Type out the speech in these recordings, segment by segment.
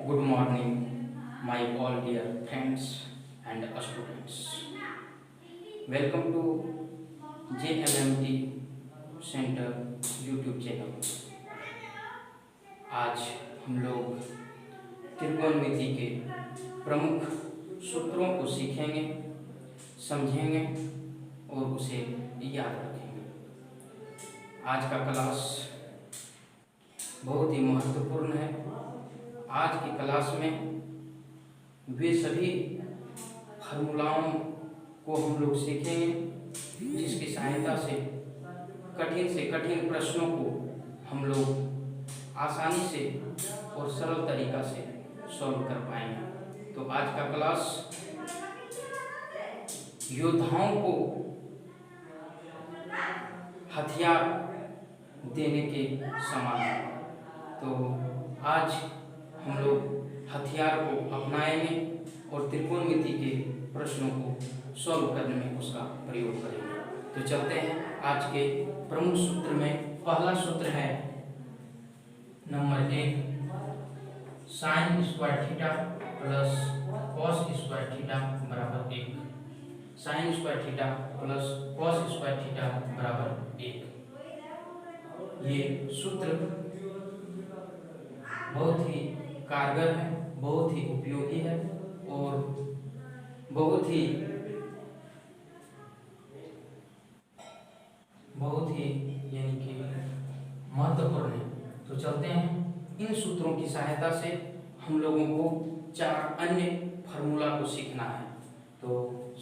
Good morning, my all dear friends and students. Welcome to JMMT Center YouTube channel. आज हम लोग त्रिकोणमिति के प्रमुख सूत्रों को सीखेंगे, समझेंगे और उसे याद रखेंगे। आज का क्लास बहुत ही महत्वपूर्ण है। आज की क्लास में वे सभी फार्मूलाओं को हम लोग सीखेंगे जिसकी सहायता से कठिन प्रश्नों को हम लोग आसानी से और सरल तरीका से सॉल्व कर पाएंगे। तो आज का क्लास योद्धाओं को हथियार देने के समान है। तो आज हम लोग हथियार को अपनाएंगे और त्रिकोणमिति के प्रश्नों को सॉल्व करने में उसका प्रयोग करेंगे। तो चलते हैं आज के प्रमुख सूत्र में। पहला सूत्र है number 1, sine square theta plus cos square theta बराबर 1। Sine square theta plus cos square theta बराबर 1। ये सूत्र बहुत ही कारगर है, बहुत ही उपयोगी है और बहुत ही यानी कि महत्वपूर्ण है। तो चलते हैं, इन सूत्रों की सहायता से हम लोगों को 4 अन्य फार्मूला को सीखना है। तो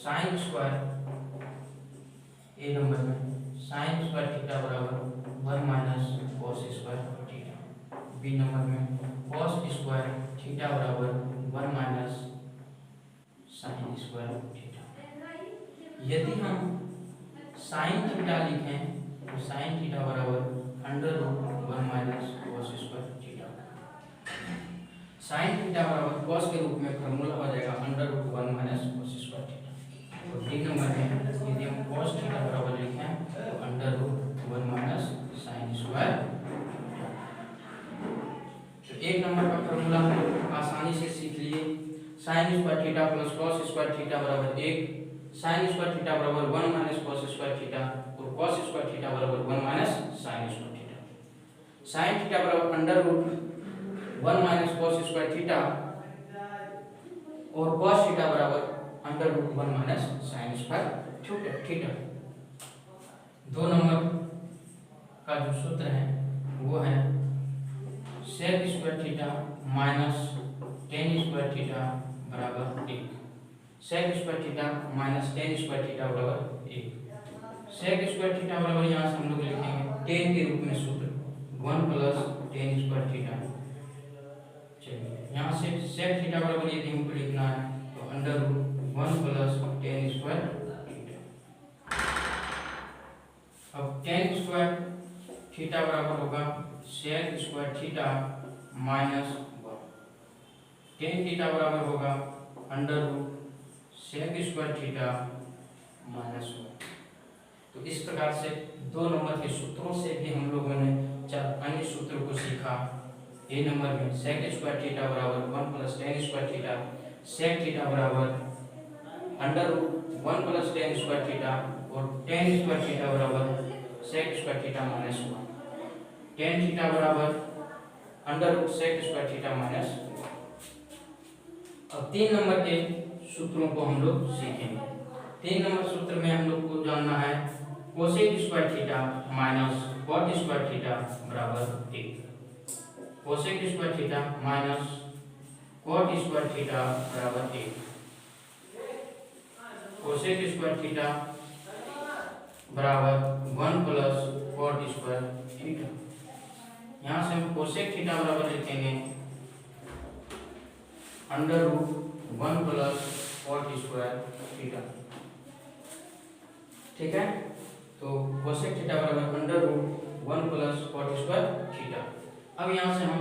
साइन स्क्वायर ए नंबर में साइन स्क्वायर थीटा बराबर 1 minus cos square theta. B number में कॉस स्क्वायर थीटा बराबर 1 माइनस साइन स्क्वायर थीटा। यदि हम साइन थीटा लिखें तो साइन थीटा बराबर under root 1 minus cos square theta. Sine theta बराबर कॉस के रूप में फॉर्मूला हो जाएगा under root 1 minus cos square theta. तो डी नंबर में यदि हम कॉस थीटा बराबर लिखें तो under root 1 minus sine square. तो एक नंबर का फॉर्मूला आसानी से सीख लिए। Sine square theta plus cos square theta बराबर 1। साइन स्क्वायर थीटा बराबर 1 माइनस कॉस स्क्वायर थीटा और कॉस स्क्वायर थीटा बराबर 1 minus sine square theta. Sine theta बराबर under root 1 minus cos square theta और कॉस थीटा बराबर under root 1 minus sine square theta. 2 नंबर का जो सूत्र है वो है sec square theta minus tan square theta बराबर 1। Sec square theta minus tan square theta बराबर 1। सेक स्क्वायर थीटा बराबर यहाँ से हम लोग लिखेंगे टेन के रूप में सूत्र 1 प्लस टेन स्क्वायर थीटा। चलिए यहाँ से सेक थीटा बराबर यदि हमको लिखना है तो under root 1 plus tan square theta. अब टेन स्क्वायर थीटा बराबर होगा sec square theta minus 1। Tan theta बराबर होगा under root sec square theta minus 1। तो इस प्रकार से 2 नंबर के सूत्रों से भी हम लोगों ने 4 अन्य सूत्रों को सीखा। ए नंबर में सेक स्क्वायर थीटा बराबर 1 plus tan square theta. Sec theta बराबर under root 1 plus tan square theta और टेन स्क्वायर थीटा बराबर sec square theta minus 1। Tan theta बराबर under root sec square theta minus 1। अब 3 नंबर के सूत्रों को हम लोग सीखेंगे। 3 नंबर सूत्र में हम लोग को जानना है cosec square theta minus cot square theta बराबर 1। Cosec square theta minus cot square theta बराबर 1। कोसेक स्क्वायर थीटा बराबर 1 प्लस कॉट स्क्वायर थीटा। यहाँ से हम कोसेक थीटा बराबर लिखेंगे under root 1 plus cot square theta. ठीक है, तो कोसेक थीटा बराबर under root 1 plus cot square theta. अब यहाँ से हम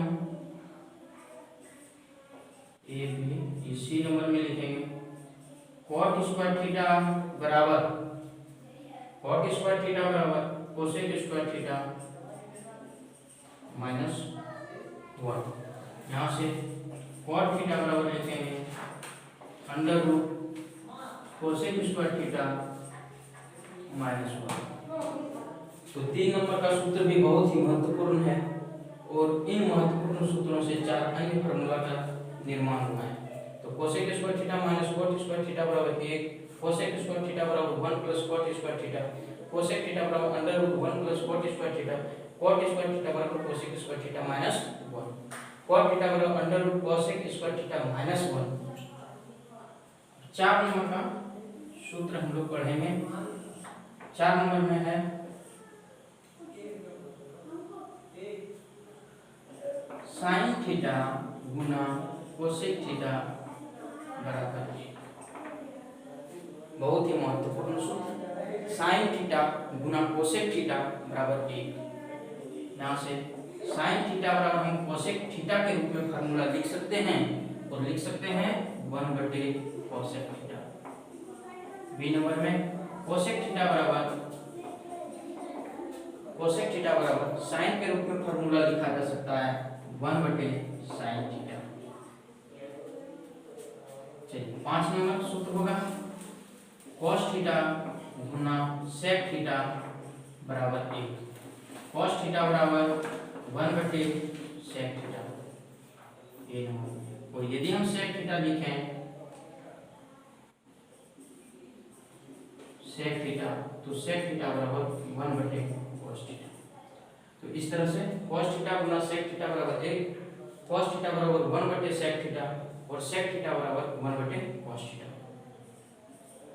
ए बी सी नंबर में लिखेंगे कॉट स्क्वायर थीटा बराबर कोसेक स्क्वायर थीटा माइनस 1। यहाँ से कॉट थीटा बराबर लिखेंगे under root cosec square theta minus 1। तो 3 नंबर का सूत्र भी बहुत ही महत्वपूर्ण है और इन महत्वपूर्ण सूत्रों से 4 अन्य फार्मूला का निर्माण हुआ है। तो cosec square theta minus cot square theta बराबर 1, कोसेक स्क्वायर थीटा बराबर 1 plus cot square theta, cosec theta बराबर under root 1 plus cot square theta, cot square theta बराबर cosec square theta minus 1, cot theta बराबर under root cosec square theta minus 1। 4 नंबर का सूत्र हम लोग पढ़ेंगे। 4 नंबर में है साइन थीटा गुना कोसेक थीटा बराबर 1। बहुत ही महत्वपूर्ण सूत्र, साइन थीटा गुना कोसेक थीटा बराबर 1। यहाँ से साइन थीटा बराबर हम कोसेक थीटा के रूप में फार्मूला लिख सकते हैं और लिख सकते हैं 1/कोसेक थीटा। बी नंबर में कोसेक थीटा बराबर साइन के रूप में फार्मूला लिखा जा सकता है 1/साइन थीटा। चलिए 5 नंबर सूत्र होगा cos थीटा गुना sec थीटा बराबर 1। cos थीटा बराबर 1/sec थीटा। ये नंबर और यदि हम sec थीटा लिखें sec थीटा तो sec थीटा बराबर 1/cos थीटा। तो इस तरह से cos थीटा गुना sec थीटा बराबर 1, cos थीटा बराबर 1/sec थीटा और sec थीटा बराबर 1/cos थीटा।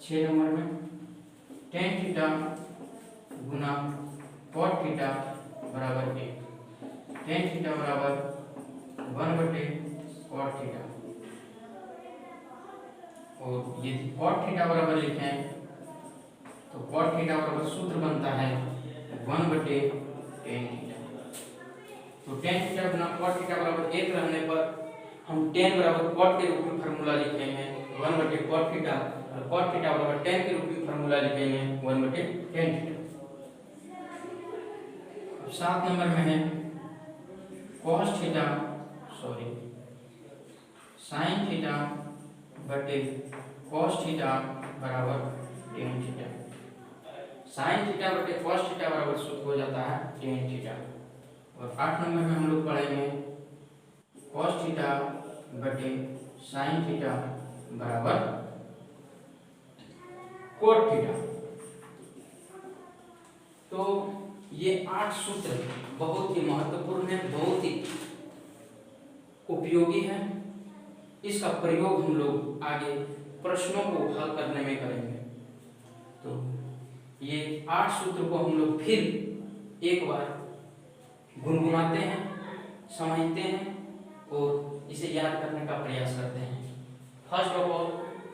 6 नंबर में tan थीटा गुना cot थीटा बराबर 1, tan थीटा बराबर 1/cot थीटा और यदि cot थीटा बराबर लिखें तो cot थीटा बराबर सूत्र बनता है 1/tan थीटा। तो tan थीटा गुना cot थीटा बराबर 1 रहने पर हम tan बराबर cot के रूप में फार्मूला लिखेंगे 1/cot थीटा और cot थीटा बराबर tan के रूप में फार्मूला लिखेंगे 1/tan थीटा। 7 नंबर में है sin थीटा बटे cos थीटा बराबर tan थीटा। sin थीटा बटे cos थीटा बराबर सूत्र हो जाता है tan थीटा। और 8 नंबर में हम लोग पढ़ेंगे cos थीटा बटे sin थीटा बराबर cot थीटा। तो ये 8 सूत्र बहुत ही महत्वपूर्ण है, बहुत ही उपयोगी है। इसका प्रयोग हम लोग आगे प्रश्नों को हल करने में करेंगे। तो ये 8 सूत्र को हम लोग फिर एक बार गुनगुनाते हैं, समझते हैं और इसे याद करने का प्रयास करते हैं। First of all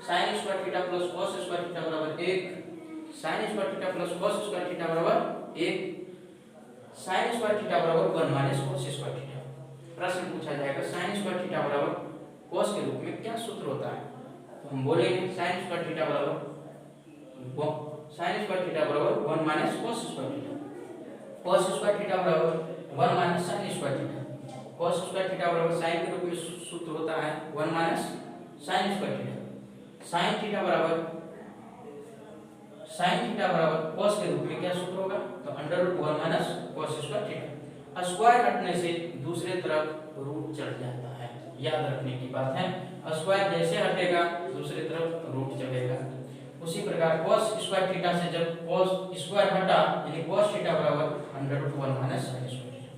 sin square theta plus cos square theta बराबर 1, sin square theta plus cos square theta बराबर 1, sin स्क्वायर थीटा बराबर 1 माइनस cos स्क्वायर थीटा। प्रश्न पूछा जाएगा sin स्क्वायर थीटा बराबर cos के रूप में क्या सूत्र होता है, तो हम बोलेंगे sin स्क्वायर थीटा बराबर 1 minus cos square theta, cos square theta बराबर 1 minus sin square theta, cos square theta बराबर sin के रूप में सूत्र होता है 1 minus sin square theta, sin theta बराबर cos के रूप में क्या सूत्र होगा, तो under root 1 minus cos square theta. Square हटने से दूसरे तरफ रूट चढ़ जाता है, याद रखने की बात है। स्क्वायर जैसे हटेगा दूसरे तरफ रूट चढ़ेगा। उसी प्रकार cos स्क्वायर थीटा से जब cos स्क्वायर हटा यानी cos थीटा बराबर under root 1 minus sin square theta.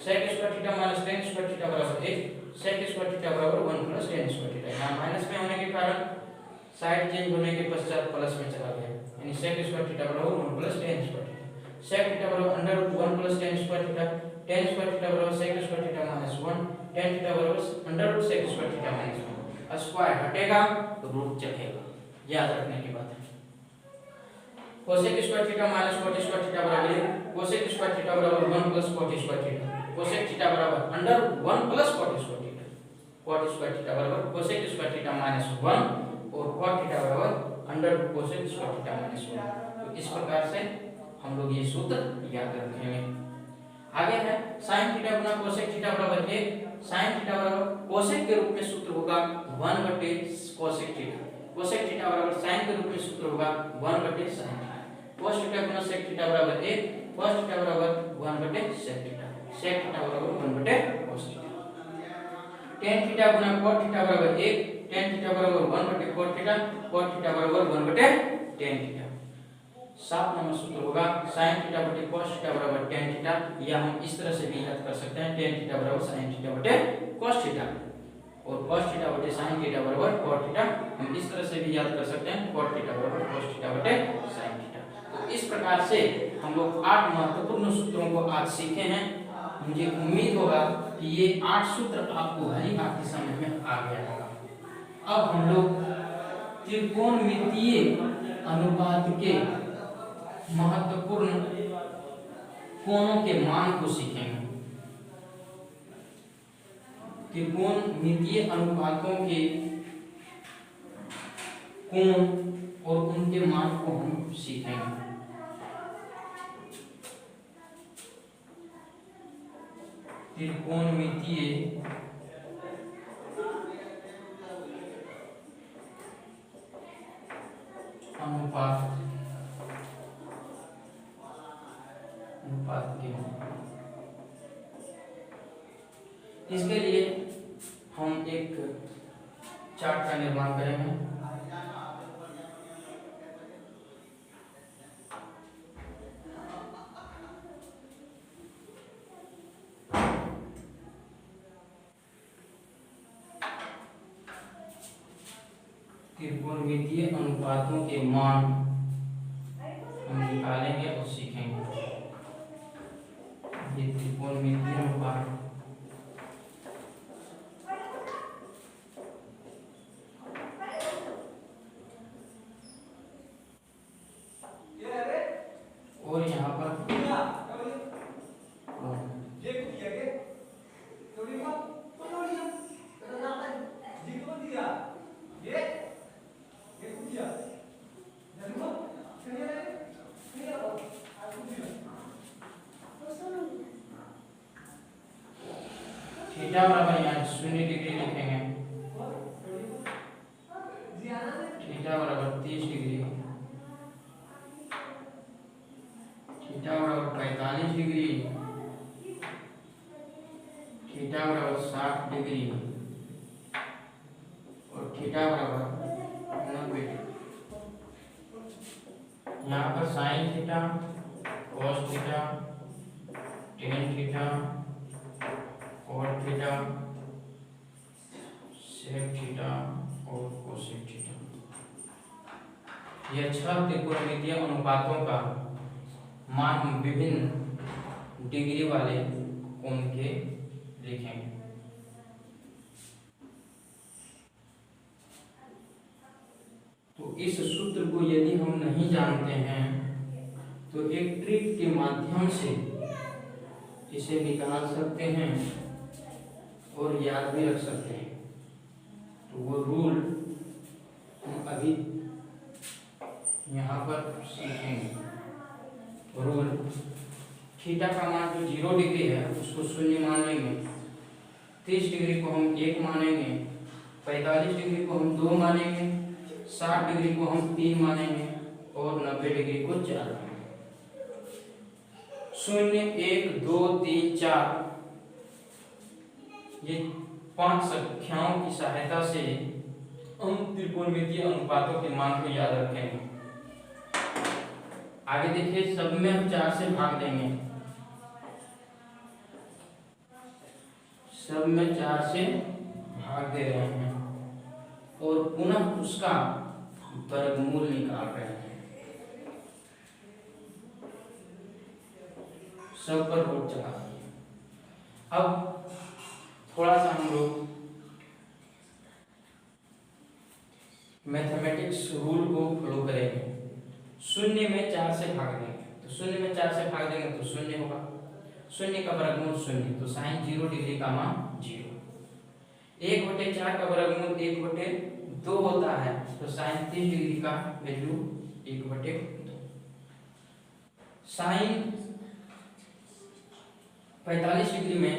sec square theta minus tan square theta बराबर 1, sec स्क्वायर थीटा बराबर 1 प्लस tan स्क्वायर थीटा। यहाँ माइनस में होने के कारण साइड चेंज होने के पश्चात प्लस में चला गया यानी sec स्क्वायर थीटा बराबर 1 plus tan square theta. sec theta बराबर under root 1 plus tan square theta, tan square theta बराबर sec square theta minus 1, tan theta बराबर under root sec square theta minus 1। Square हटेगा तो root चढ़ेगा, याद रखने की बात है। cosec square theta minus cot square theta बराबर 1, cosec स्क्वायर थीटा बराबर 1 plus cot square theta, cosec theta बराबर under root 1 plus cot square theta, cot square theta बराबर cosec स्क्वायर थीटा माइनस 1 और cot थीटा बराबर under root cosec square theta minus 1। तो इस प्रकार से हम लोग ये सूत्र याद रखेंगे। आगे है sin थीटा गुना cosec थीटा बराबर 1, साइन थीटा बराबर कोसेक के रूप में सूत्र होगा 1 बटे कोसेक थीटा, कोसेक थीटा बराबर साइन के रूप में सूत्र होगा 1 बटे साइन थीटा, cos थीटा गुना sec थीटा बराबर 1, cos थीटा बराबर 1 बटे sec थीटा, sec थीटा बराबर 1 बटे cos थीटा, tan थीटा गुना cot थीटा बराबर 1, tan थीटा बराबर 1 बटे cot थीटा, cot थीटा बराबर 1 बटे tan थीटा। 7 नंबर सूत्र होगा sin थीटा बटे cos थीटा बराबर tan थीटा, या हम इस तरह से भी याद कर सकते हैं tan थीटा बराबर sin थीटा बटे cos थीटा, और cos थीटा बटे sin थीटा बराबर cot थीटा, हम इस तरह से भी याद कर सकते हैं cot थीटा बराबर cos थीटा बटे sin थीटा। तो इस प्रकार से हम लोग 8 महत्वपूर्ण सूत्रों को आज सीखे हैं। मुझे उम्मीद होगा कि ये 8 सूत्र आपको भली भांति समझ में आ गया होगा। अब हम लोग त्रिकोणमितीय अनुपात के महत्वपूर्ण कोणों के मान को सीखेंगे। त्रिकोणमितीय अनुपातों के कोण और उनके मान को हम सीखेंगे। त्रिकोणमितीय अनुपात के, इसके लिए हम एक चार्ट का निर्माण करेंगे। त्रिकोणमितीय अनुपातों के मान हम निकालेंगे और सीखेंगे। ये त्रिकोणमितीय अनुपात और यहाँ पर थीटा बराबर यहाँ 0 डिग्री लिखेंगे, थीटा बराबर 30 डिग्री, थीटा बराबर 45 डिग्री, थीटा बराबर 60 डिग्री और थीटा बराबर 90 डिग्री। यहाँ पर sine theta, cos theta, tan theta, cot theta, sec theta और cosec थीटा, यह 6 त्रिकोणमितीय अनुपातों का मान हम विभिन्न डिग्री वाले कोण के लिखेंगे। तो इस सूत्र को यदि हम नहीं जानते हैं तो एक ट्रिक के माध्यम से इसे निकाल सकते हैं और याद भी रख सकते हैं। तो वो रूल हम अभी यहाँ पर सीखेंगे। रूल थीटा का मान जो 0 डिग्री है उसको 0 मान लेंगे, 30 डिग्री को हम 1 मानेंगे, 45 डिग्री को हम 2 मानेंगे, 60 डिग्री को हम 3 मानेंगे और 90 डिग्री को 4 मानेंगे। 0, 1, 2, 3, 4 ये 5 संख्याओं की सहायता से हम त्रिकोणमितीय अनुपातों के मान को याद रखेंगे। आगे देखिए, सब में हम 4 से भाग देंगे, सब में 4 से भाग दे रहे हैं और पुनः उसका वर्गमूल निकाल रहे हैं। सब पर वोट चला। अब थोड़ा सा हम लोग मैथमेटिक्स रूल को फॉलो करेंगे। 0 में 4 से भाग देंगे, तो 0 में 4 से भाग देंगे तो 0 होगा, 0 का वर्गमूल 0, तो साइन 0 डिग्री का मान 0। 1/4 का वर्गमूल 1/2 होता है, तो साइन 30 डिग्री का वैल्यू 1/2। साइन 45 डिग्री में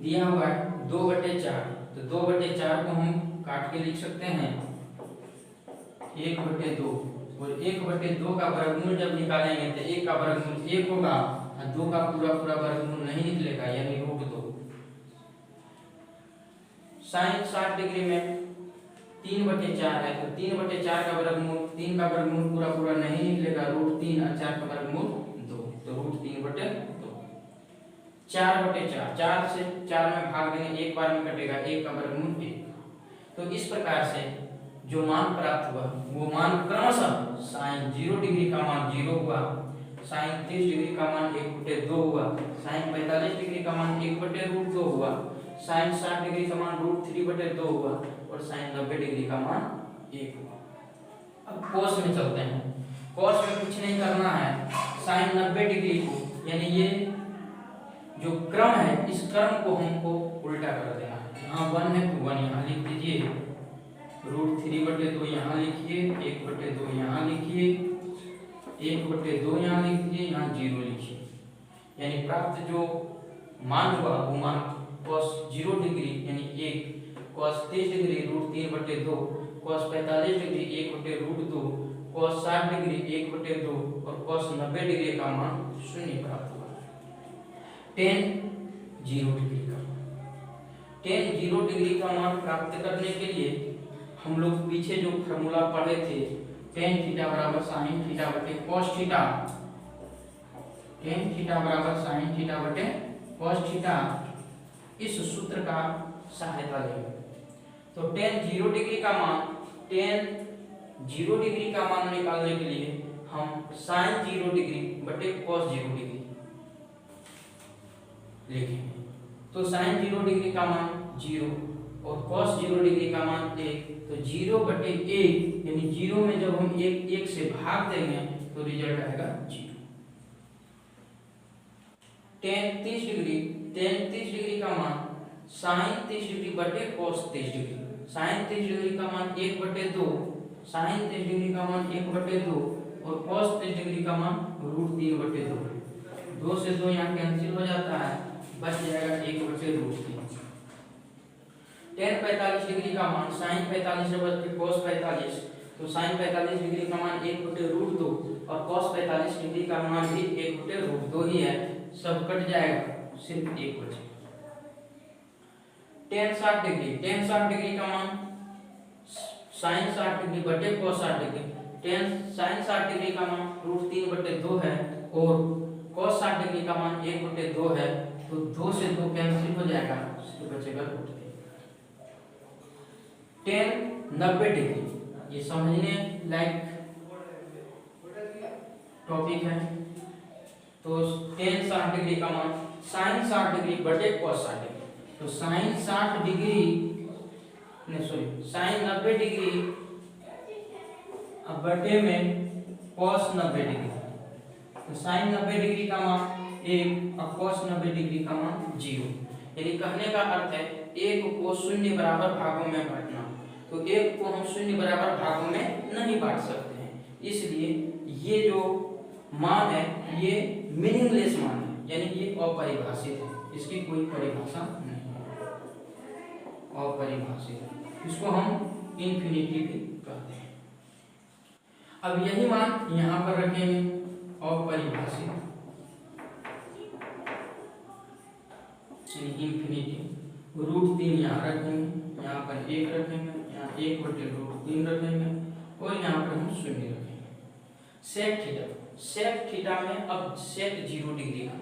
दिया हुआ है 2/4, तो 2/4 को हम काट के लिख सकते हैं 1/2, और 1/2 का वर्गमूल जब निकालेंगे तो 1 का वर्गमूल 1 होगा और 2 का पूरा वर्गमूल नहीं निकलेगा, यानी √2। साइन 60 डिग्री में 3/4 है, तो 3/4 का वर्गमूल 3 का वर्गमूल पूरा नहीं निकलेगा, √3 और 4 का वर्गमूल 2, तो √3/2। 4/4, 4 से 4 में भाग देंगे, एक बार में कटेगा, 1 का वर्गमूल 1। तो इस प्रकार से जो मान प्राप्त हुआ वो मान क्रमशः साइन 0 डिग्री का मान 0 हुआ, साइन 30 डिग्री का मान 1/2 हुआ, साइन 45 डिग्री का मान 1/√2 हुआ, साइन 60 डिग्री का मान √3/2 हुआ, और साइन 90 डिग्री का मान 1 हुआ। अब कोस में चलते हैं। कोस में कुछ नहीं करना है, साइन 90 डिग्री को, यानी ये जो क्रम है इस क्रम को हमको उल्टा कर देना है। यहाँ 1 है तो 1 यहाँ लिख दीजिए, √3/2 यहाँ लिखिए, 1/2 यहाँ लिखिए, 1/2 यहाँ लिख दीजिए, यहाँ 0 लिखिए। यानी प्राप्त जो मान हुआ वो मान cos 0 डिग्री यानी 1, cos 30 degree √3/2, cos 45 degree 1/√2, cos 60 degree 1/2 और cos 90 डिग्री का मान 0 प्राप्त हुआ। tan 0 डिग्री का मान, tan 0 डिग्री का मान प्राप्त करने के लिए हम लोग पीछे जो फार्मूला पढ़े थे, tan थीटा बराबर sin थीटा बटे cos थीटा, tan थीटा बराबर sin थीटा बटे cos थीटा, इस सूत्र का सहायता लेंगे। तो tan 0 डिग्री का मान, tan 0 डिग्री का मान निकालने के लिए हम sin 0 डिग्री बटे cos 0 डिग्री लिखेंगे। तो sin 0 डिग्री का मान 0 और cos 0 डिग्री का मान 1, तो 0/1 यानी 0 में जब हम 1 से भाग देंगे तो रिजल्ट आएगा 0। tan 30 डिग्री का मान sin 30 डिग्री बटे cos 30 डिग्री, sin 30 डिग्री का मान 1/2, sin 30 डिग्री का मान 1/2 और cos 30 डिग्री का मान √3/2। 2 से 2 यहाँ कैंसिल हो जाता है, बच जाएगा 1/√3। tan 45 डिग्री का मान sin 45 बटे cos 45, तो sin 45 डिग्री का मान 1/√2 और cos 45 डिग्री का मान भी 1/√2 ही है, सब कट जाएगा, सिर्फ 1 बचेगा। tan 60 डिग्री का मान sin 60 डिग्री बटे cos 60 degree, tan sin 60 degree का मान √3/2 है और cos 60 डिग्री का मान 1/2 है, तो 2 से 2 कैंसिल हो जाएगा, सिर्फ बचेगा √3। tan 90 डिग्री, ये समझने लायक टॉपिक है। तो tan 60 डिग्री का मान sin 60 डिग्री बटे cos 60 डिग्री, तो sin 60 डिग्री sin 90 डिग्री अब बटे में cos 90 डिग्री, तो sin 90 डिग्री का मान 1 और cos 90 डिग्री का मान 0। यानी कहने का अर्थ है 1 को 0 बराबर भागों में बांटना, तो 1 को हम 0 बराबर भागों में नहीं बांट सकते हैं, इसलिए ये जो मान है ये मीनिंगलेस मान है, यानी ये अपरिभाषित है, इसकी कोई परिभाषा नहीं है, अपरिभाषित है, इसको हम इंफिनिटी भी कहते हैं। अब यही मान यहाँ पर रखेंगे अपरिभाषित, इंफिनिटी, √3 यहाँ रखेंगे, यहाँ पर 1 रखेंगे, यहाँ 1/√3 रखेंगे और यहाँ पर हम 0 रखेंगे। सेक थीटा में अब सेक 0 डिग्री का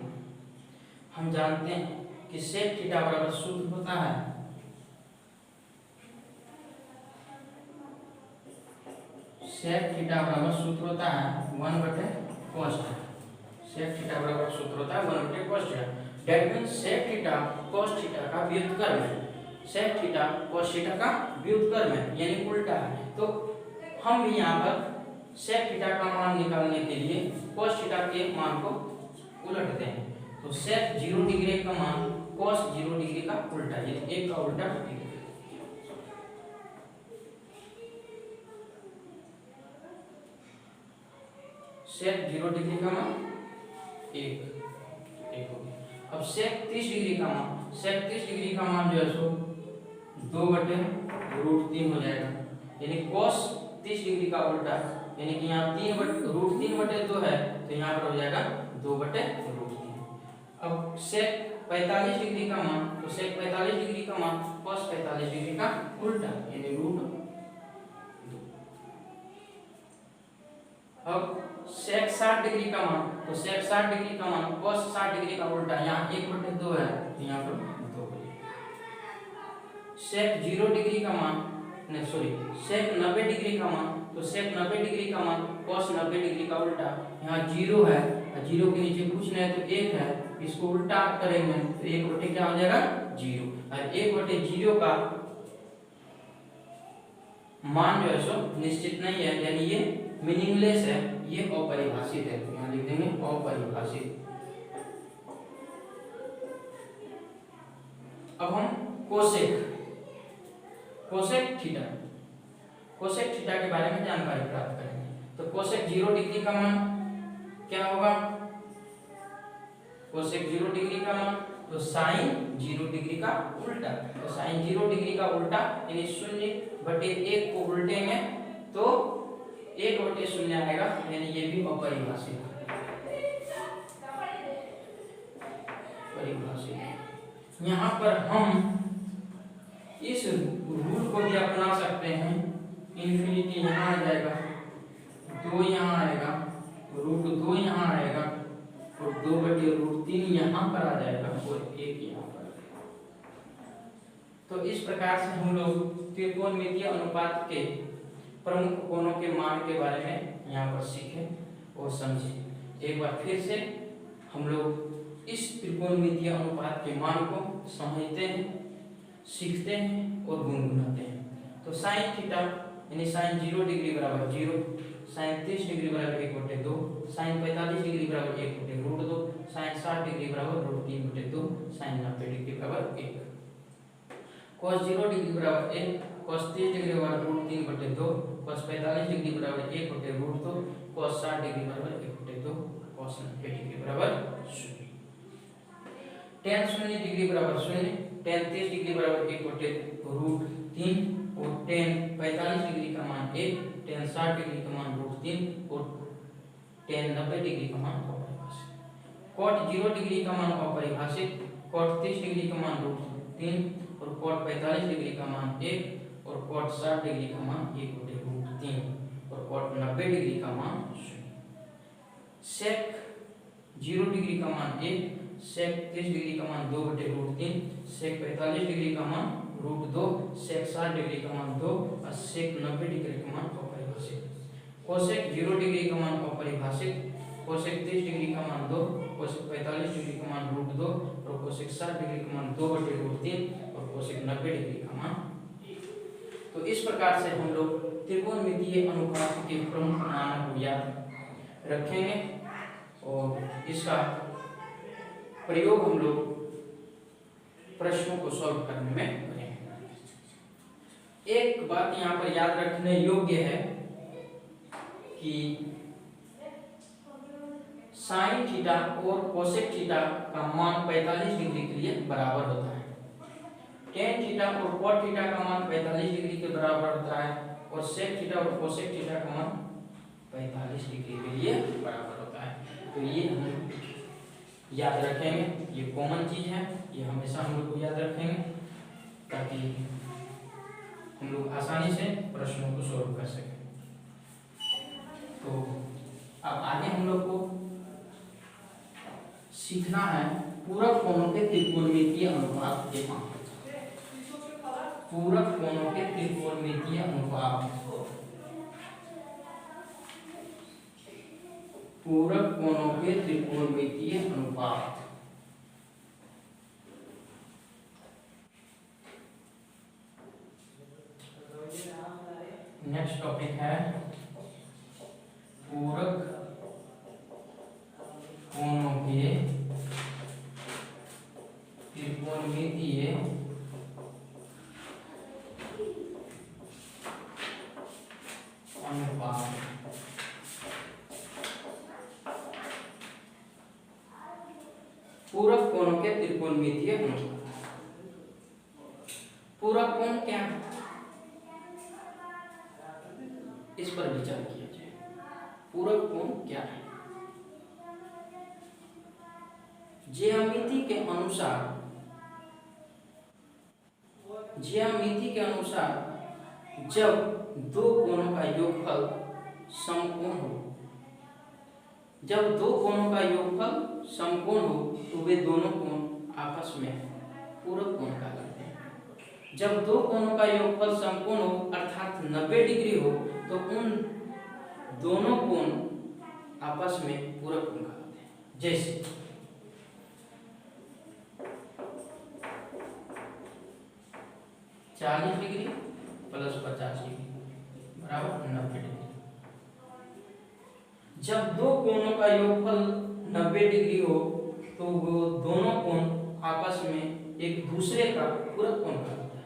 हम जानते हैं कि सेक थीटा बराबर सूत्र होता है सेक थीटा बराबर सूत्र होता है 1/cos थीटा, सेक थीटा बराबर सूत्र होता है 1/cos theta. That means sec theta cos theta का व्युत्क्रम है, सेक थीटा cos थीटा का व्युत्क्रम है, यानी उल्टा है। तो हम भी यहाँ पर सेक थीटा का मान निकालने के लिए cos थीटा के मान को उलट दें, तो सेक 0 डिग्री का मान cos 0 डिग्री का उल्टा, यानी 1 का उल्टा 1। सेक 0 डिग्री का मान 1 हो गया। अब सेक 30 डिग्री का मान sec 30 डिग्री का मान जो है सो 2/√3 हो जाएगा, यानी cos 30 डिग्री का उल्टा, यानी कि यहाँ √3/2 है तो यहाँ पर हो जाएगा 2/√3। अब sec 45 डिग्री का मान, तो sec 45 डिग्री का मान cos 45 डिग्री का उल्टा यानी √2। अब sec 60 डिग्री का मान, तो sec 60 डिग्री का मान cos 60 डिग्री का उल्टा, यहाँ 1/2 है तो यहाँ पर 2 हो जाएगा। sec 0 डिग्री का मान, नहीं सॉरी, sec 90 डिग्री का मान, तो sec 90 डिग्री का मान cos 90 डिग्री का उल्टा, यहाँ 0 है, 0 के नीचे कुछ नहीं है तो 1 है, इसको उल्टा करेंगे तो 1/, क्या हो जाएगा 0, और 1/0 का मान जो है सो निश्चित नहीं है, यानी ये मीनिंगलेस है, ये अपरिभाषित है, तो यहाँ लिख देंगे अपरिभाषित। अब हम कोसेक थीटा के बारे में जानकारी प्राप्त करेंगे। तो कोसेक 0 डिग्री का मान क्या होगा, कोसेक 0 डिग्री का मान तो साइन 0 डिग्री का उल्टा, तो साइन 0 डिग्री का उल्टा यानी 0/1 को उल्टेंगे तो 1/0 आएगा, यानी ये भी अपरिभाषित परिभाषित। यहाँ पर हम इस रूल को भी अपना सकते हैं, इन्फिनिटी यहाँ आ जाएगा, 2 यहाँ आएगा, √2 यहाँ आएगा और 2/√3 यहाँ पर आ जाएगा और 1 यहाँ पर। तो इस प्रकार से हम लोग त्रिकोणमितीय अनुपात के प्रमुख कोणों के मान के बारे में यहाँ पर सीखे और समझे। एक बार फिर से हम लोग इस त्रिकोणमितीय अनुपात के मान को समझते हैं, सीखते हैं और गुनगुनाते हैं। तो साइन थीटा यानी साइन 0 डिग्री बराबर 0, साइन 30 डिग्री बराबर 1/2, साइन 45 डिग्री बराबर 1/√2, साइन 60 डिग्री बराबर √3/2, साइन 90 डिग्री बराबर 1, cos 0 डिग्री बराबर 1, cos 30 डिग्री बराबर √3/2, cos 45 डिग्री बराबर 1/√2, cos 60 डिग्री बराबर 1/2, cos 90 डिग्री बराबर 0, tan 0 डिग्री बराबर 0, tan 30 डिग्री बराबर 1/√3 और tan 45 डिग्री का मान 1, tan 60 डिग्री का मान √3 और tan 90 डिग्री का मान अपरिभाषित। cot 0 डिग्री का मान अपरिभाषित, cot 30 डिग्री का मान √3 और cot 45 डिग्री का मान 1 और cot 60 डिग्री का मान 1/√3 और cot 90 डिग्री का मान 0। sec 0 डिग्री का मान 1, sec 30 डिग्री का मान 2/√3, sec 45 डिग्री का मान √2, sec 60 डिग्री का मान 2 और sec 90 डिग्री का मान अपरिभाषित। cosec 0 डिग्री का मान अपरिभाषित, cosec 30 डिग्री का मान 2, cosec 45 डिग्री का मान √2 और cosec 60 डिग्री का मान 2/√3 और cosec 90 डिग्री का मान 1। तो इस प्रकार से हम लोग त्रिकोणमितीय अनुपात के प्रमुख मानों को याद रखेंगे और इसका प्रयोग हम लोग प्रश्नों को सॉल्व करने में करेंगे। एक बात यहाँ पर याद रखने योग्य है कि साइन थीटा और कोसेक थीटा का मान 45 डिग्री के लिए बराबर होता है। टेन थीटा और कॉट थीटा का मान 45 डिग्री के बराबर होता है और सेक थीटा और कोसेक थीटा का मान 45 डिग्री के लिए बराबर होता है। तो ये हम याद रखेंगे, ये कॉमन चीज है, ये हमेशा हम लोग को याद रखेंगे ताकि हम लोग आसानी से प्रश्नों को सॉल्व कर सकें। तो अब आगे हम लोग को सीखना है पूरक कोणों के त्रिकोणमितीय अनुपात के मान। पूरक कोणों के त्रिकोणमितीय अनुपात, पूरक कोणों के त्रिकोणमितीय अनुपात। नेक्स्ट टॉपिक है पूरक कोणों के त्रिकोणमितीय अनुपात। पूरक कोणों के त्रिकोणमितीय अनुपात। पूरक कोण क्या है, इस पर विचार किया जाए। पूरक कोण क्या है? ज्यामिति के अनुसार जब दो कोणों का योगफल समकोण हो, तो वे दोनों कोण आपस में पूरक कोण कहलाते हैं। जब दो कोणों का योगफल समकोण हो अर्थात 90 डिग्री हो, तो उन दोनों कोण आपस में पूरक कोण कहलाते हैं। जैसे 40 डिग्री प्लस 50 डिग्री बराबर 90 डिग्री। जब दो कोणों का योगफल 90 डिग्री हो, तो वो दोनों कोण आपस में एक दूसरे का पूरक कोण कहलाता है।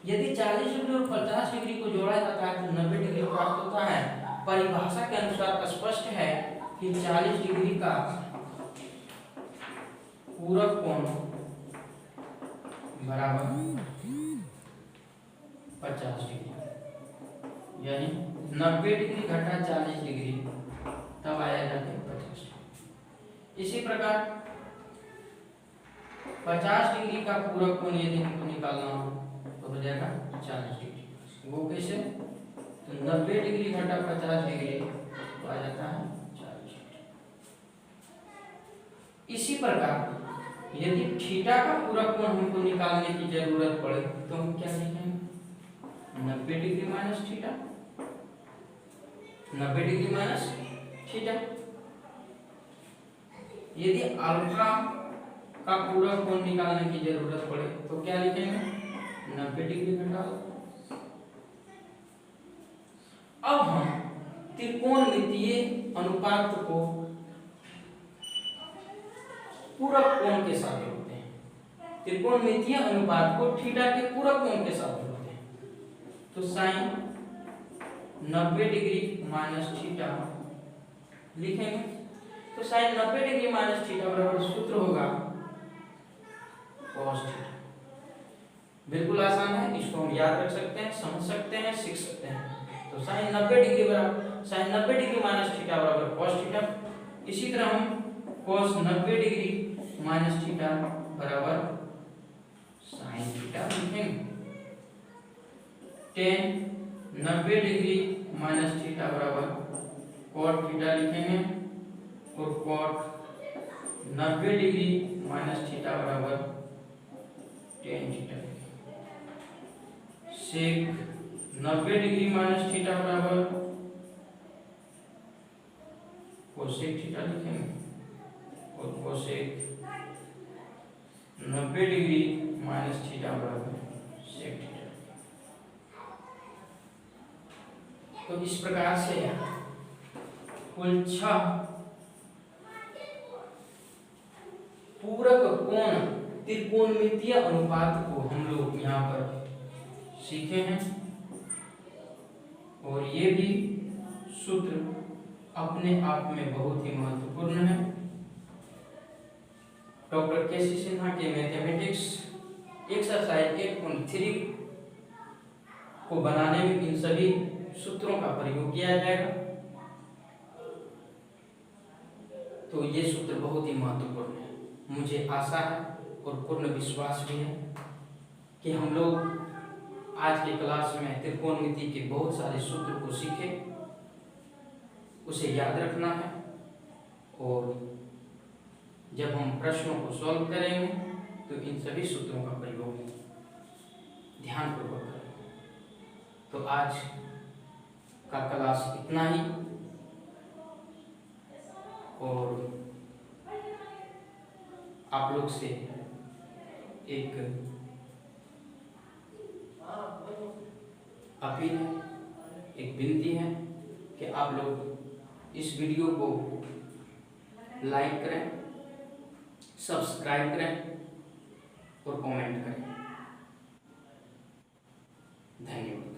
यदि 40 डिग्री और 50 डिग्री को जोड़ा जाता है तो 90 डिग्री प्राप्त होता है। परिभाषा के अनुसार स्पष्ट है कि 40 डिग्री का पूरक कोण बराबर 50 डिग्री, यानी 90 डिग्री घटा 40 डिग्री तब आया जाके 50 डिग्री। इसी प्रकार 50 डिग्री का पूरक कोण यदि हमको निकालना हो तो हो जाएगा 40 डिग्री। वो कैसे? तो 90 डिग्री घटा 50 डिग्री तो आ जाता है 40 डिग्री। इसी प्रकार यदि थीटा का पूरक कोण हमको निकालने की जरूरत पड़े तो हम क्या लिखेंगे? 90 degree minus theta, 90 degree minus theta. यदि अल्फा का पूरक कोण निकालने की जरूरत पड़े तो क्या लिखेंगे? 90 डिग्री घटा। अब हम त्रिकोणमितीय अनुपात को पूरक कोण के साथ जोड़ते हैं। त्रिकोणमितीय अनुपात को थीटा के पूरक कोण के साथ जोड़ते हैं। तो साइन 90 डिग्री माइनस थीटा लिखेंगे। तो साइन 90 डिग्री माइनस थीटा बराबर सूत्र होगा cos थीटा। बिल्कुल आसान है, इसको हम याद रख सकते हैं, समझ सकते हैं, सीख सकते हैं। तो साइन 90 डिग्री माइनस थीटा बराबर cos थीटा। इसी तरह हम cos 90 डिग्री माइनस थीटा बराबर साइन थीटा लिखेंगे। tan 90 डिग्री माइनस थीटा बराबर cot थीटा लिखेंगे और cot 90 डिग्री माइनस थीटा बराबर tan theta. sec 90 degree minus theta बराबर cosec थीटा लिखेंगे और cosec 90 डिग्री माइनस थीटा बराबर sec थीटा। तो इस प्रकार से कुल 6 पूरक कोण त्रिकोणमितीय अनुपात को हम लोग यहाँ पर सीखे हैं और ये भी सूत्र अपने आप में बहुत ही महत्वपूर्ण है। Doctor KC. सिन्हा के मैथमेटिक्स एक्सरसाइज 8.3 को बनाने में इन सभी सूत्रों का प्रयोग किया जाएगा। तो ये सूत्र बहुत ही महत्वपूर्ण है। मुझे आशा है और पूर्ण विश्वास भी है कि हम लोग आज की क्लास में त्रिकोणमिति के बहुत सारे सूत्र को सीखे, उसे याद रखना है और जब हम प्रश्नों को सॉल्व करेंगे तो इन सभी सूत्रों का प्रयोग ध्यानपूर्वक करेंगे। तो आज का क्लास इतना ही और आप लोग से एक अपील है, एक विनती है कि आप लोग इस वीडियो को लाइक करें, सब्सक्राइब करें और कमेंट करें। धन्यवाद।